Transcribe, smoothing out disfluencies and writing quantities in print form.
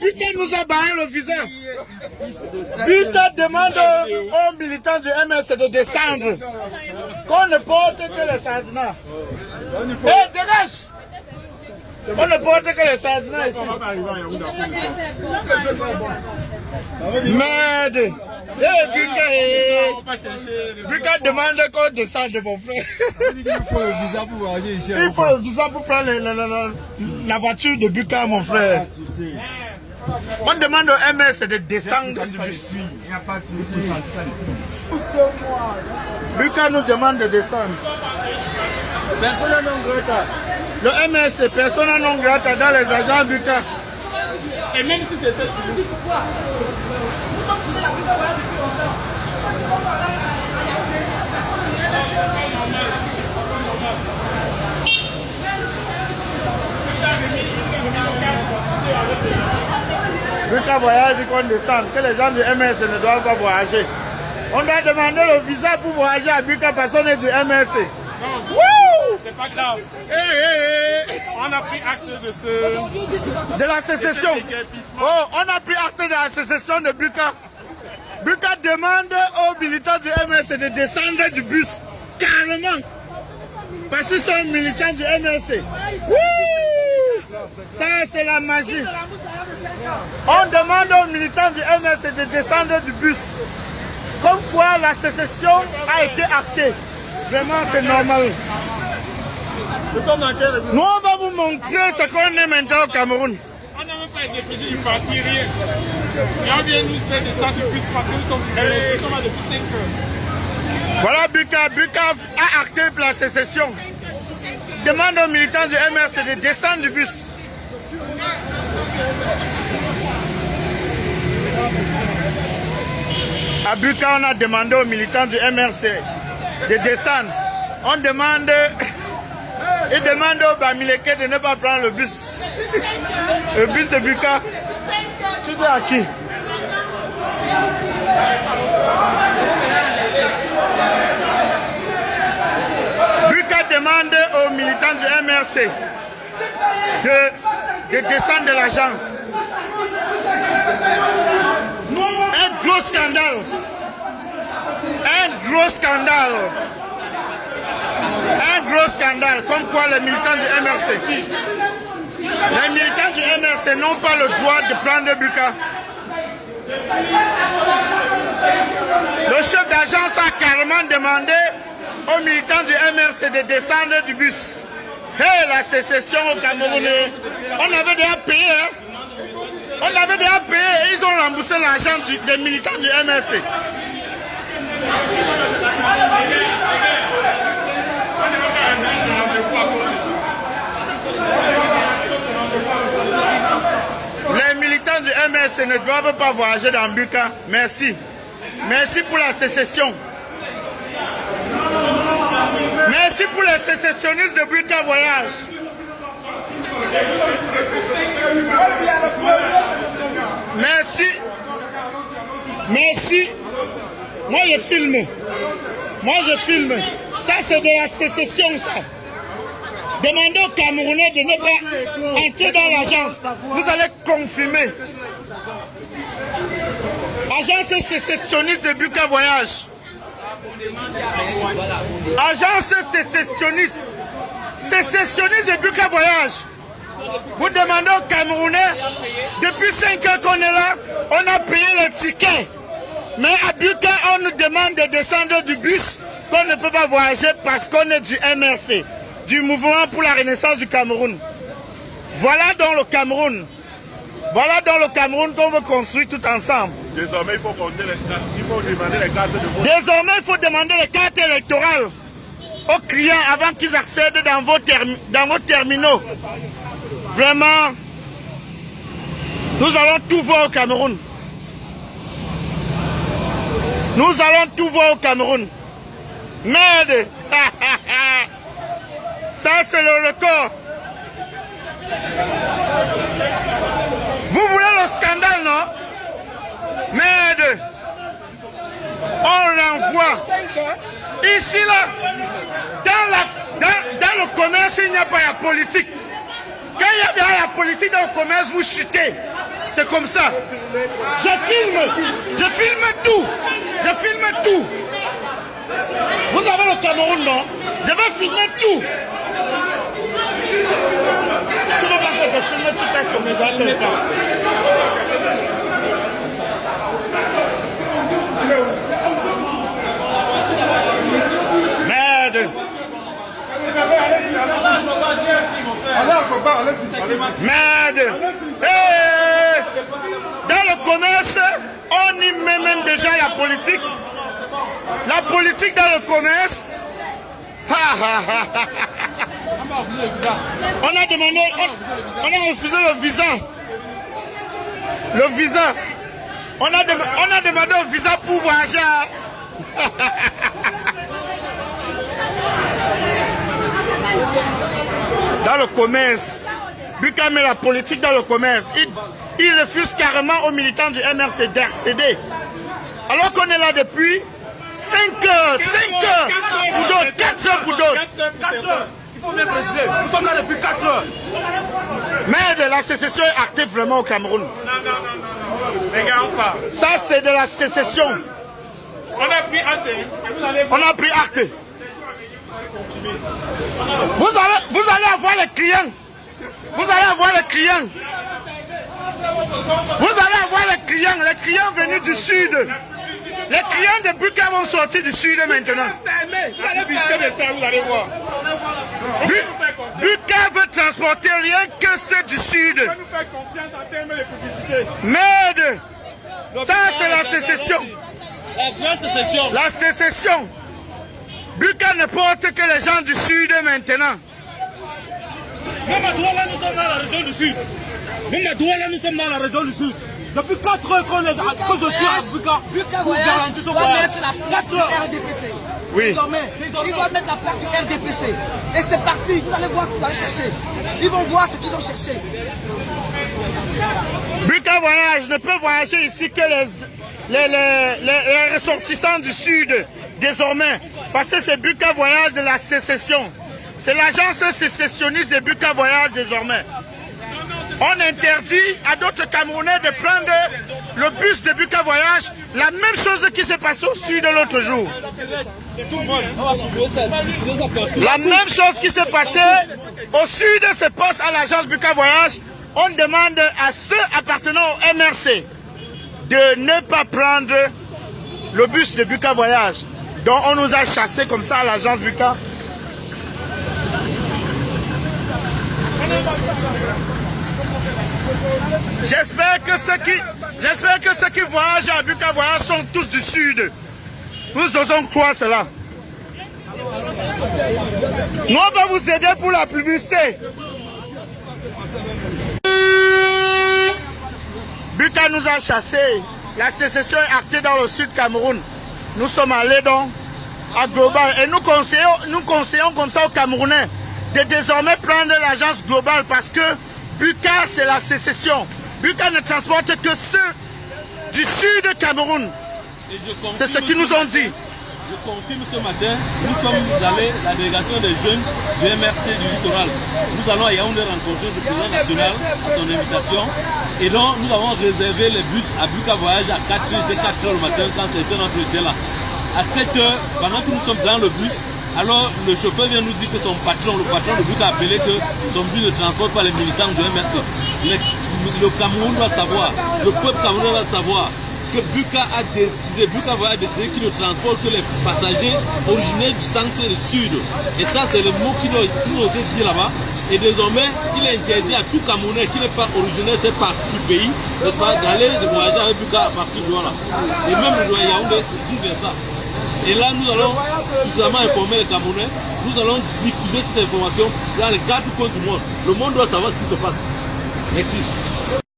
Buka nous a barré le visa. Buka demande aux militants du MS de descendre. Qu'on ne porte que les sardinats. Eh, dégage! On ne porte que les sardinats ici. Merde! Eh, Buka demande qu'on descende, mon frère. Il faut le visa pour voyager ici. Il faut le visa pour prendre la voiture de Buka, mon frère. On demande au MS de descendre du bus. Il n'y a pas de souci. Buka nous demande de descendre. Personne non grata. Le MS est persona non grata dans les agents Buka. Et même si c'était si pourquoi nous sommes tous la Buka voilà depuis longtemps. Buka voyage qu'on descende, que les gens du MS ne doivent pas voyager. On doit demander le visa pour voyager à Buka parce qu'on est du MS. C'est pas grave. On a pris acte De la sécession. Oh, on a pris acte de la sécession de Buka. Buka demande aux militants du MS de descendre du bus. Carrément. Parce qu'ils sont militants du MS. Ça, c'est la magie. On demande aux militants du MS de descendre du bus. Comme quoi la sécession a été actée. Vraiment, c'est normal. Nous, on va vous montrer ce qu'on est maintenant au Cameroun. On n'a même pas été réfugiés du parti, rien. Et on vient nous faire descendre du bus parce que nous sommes là depuis 5 heures. Voilà Buka. Buka a acté la sécession. Demande aux militants du MRC de descendre du bus. À Buka, on a demandé aux militants du MRC de descendre. On demande... Il demande au Bamileke de ne pas prendre le bus. Le bus de Buka. Tu dis à qui? Buka demande aux militants du MRC de descendre de l'agence. Un gros scandale. Un gros scandale. Un gros scandale, comme quoi les militants du MRC. Les militants du MRC n'ont pas le droit de prendre Buka. Le chef d'agence a carrément demandé aux militants du MRC de descendre du bus. Hey, la sécession au Cameroun, on avait déjà payé. Hein? On avait déjà payé et ils ont remboursé l'argent des militants du MRC. Les militants du MS ne doivent pas voyager dans Buka. Merci. Merci pour la sécession. Merci pour les sécessionnistes de Buka Voyage. Merci. Merci. Moi je filme. Moi je filme. Ça c'est de la sécession ça. Demandez aux Camerounais de ne pas entrer dans l'agence. Vous allez confirmer. Agence sécessionniste de Buka Voyage. Agence sécessionniste. Sécessionniste de Buka Voyage. Vous demandez aux Camerounais, depuis 5 ans qu'on est là, on a payé le ticket. Mais à Buka, on nous demande de descendre du bus, qu'on ne peut pas voyager parce qu'on est du MRC. Du mouvement pour la renaissance du Cameroun. Voilà dans le Cameroun. Voilà dans le Cameroun qu'on veut construire tout ensemble. Désormais, il faut demander les cartes de vote. Désormais, il faut demander les cartes électorales aux clients avant qu'ils accèdent dans vos terminaux. Vraiment, nous allons tout voir au Cameroun. Nous allons tout voir au Cameroun. Merde. Ça, c'est le record. Vous voulez le scandale, non? Merde. On renvoie. Ici, là, dans le commerce, il n'y a pas la politique. Quand il y a bien la politique dans le commerce, vous chutez. c'est comme ça. Je filme tout. Je filme tout. Vous avez le Cameroun, non? Je vais filmer tout. Tu ne veux pas que je filme, tu testes comme les autres. Merde. Merde. Hey. Dans le commerce, on y met même déjà la politique. La politique dans le commerce. On a demandé, on a refusé le visa. Le visa. On a demandé un visa pour voyager. Dans le commerce, Buka met la politique dans le commerce. Il refuse carrément aux militants du MRC d'accéder. Alors qu'on est là depuis 5 heures pour d'autres, 4 heures pour d'autres. Il faut bien préciser, nous sommes là depuis 4 heures. Merde, la sécession est actée vraiment au Cameroun. Non. Regarde pas. Ça, c'est de la sécession. On a pris acte. On a pris acte. Vous allez avoir les clients. Vous allez avoir les clients. Vous allez avoir les clients venus du sud. Les clients de Buka vont sortir du sud maintenant. Vous allez voir. Buka veut transporter rien que ceux du sud. On va nous faire confiance en termes de publicité. Merde. Ça, c'est la sécession. La vraie sécession. La sécession. Buka ne porte que les gens du sud maintenant. Même à Douala, nous sommes dans la région du sud. Même à Douala, nous sommes dans la région du sud. Depuis 4 heures que je suis à Buka pour garantir ce voyage. 4 heures. RDPC. Oui. Désormais, ils doivent mettre la plaque du RDPC. Et c'est parti. Vous allez voir ce qu'ils vont chercher. Ils vont voir ce qu'ils ont cherché. Buka Voyage ne peut voyager ici que les ressortissants du sud, désormais. Parce que c'est Buka Voyage de la sécession. C'est l'agence sécessionniste de Buka Voyage désormais. On interdit à d'autres Camerounais de prendre le bus de Buka Voyage. La même chose qui s'est passée au sud l'autre jour. La même chose qui s'est passée au sud se passe à l'agence Buka Voyage. On demande à ceux appartenant au MRC de ne pas prendre le bus de Buka Voyage. Donc on nous a chassés comme ça à l'agence Buka. J'espère que ceux qui voyagent à Buka Voyage sont tous du sud. Nous osons croire cela. Nous on va vous aider pour la publicité. Buka nous a chassés. La sécession est actée dans le sud Cameroun. Nous sommes allés donc à Global et nous conseillons comme ça aux Camerounais de désormais prendre l'agence Global parce que Buka c'est la sécession. Buka ne transporte que ceux du sud Cameroun. C'est ce qu'ils nous ont dit. Je confirme ce matin, nous sommes allés, la délégation des jeunes du MRC du littoral. Nous allons à Yaoundé rencontrer le président national à son invitation. Et donc nous avons réservé les bus à Buka Voyage à 4 h, dès 4 h le matin quand c'était notre été là. À 7 h, pendant que nous sommes dans le bus, alors le chauffeur vient nous dire que son patron, le patron de Buka a appelé que son bus ne transporte pas les militants du MRC. Le Cameroun doit savoir, le peuple camerounais doit savoir que Buka a décidé, Buka Voyage a décidé qu'il ne transporte que les passagers originaires du centre et du sud. Et ça, c'est le mot qui nous a été dit là-bas. Et désormais, il est interdit à tout Camerounais qui n'est pas originaire de cette partie du pays, d'aller voyager avec Buka à partir de là. Et même le doyen Yaoundé dit vers ça. Et là, nous allons suffisamment informer les Camerounais, nous allons diffuser cette information dans les 4 coins du monde. Le monde doit savoir ce qui se passe. Merci.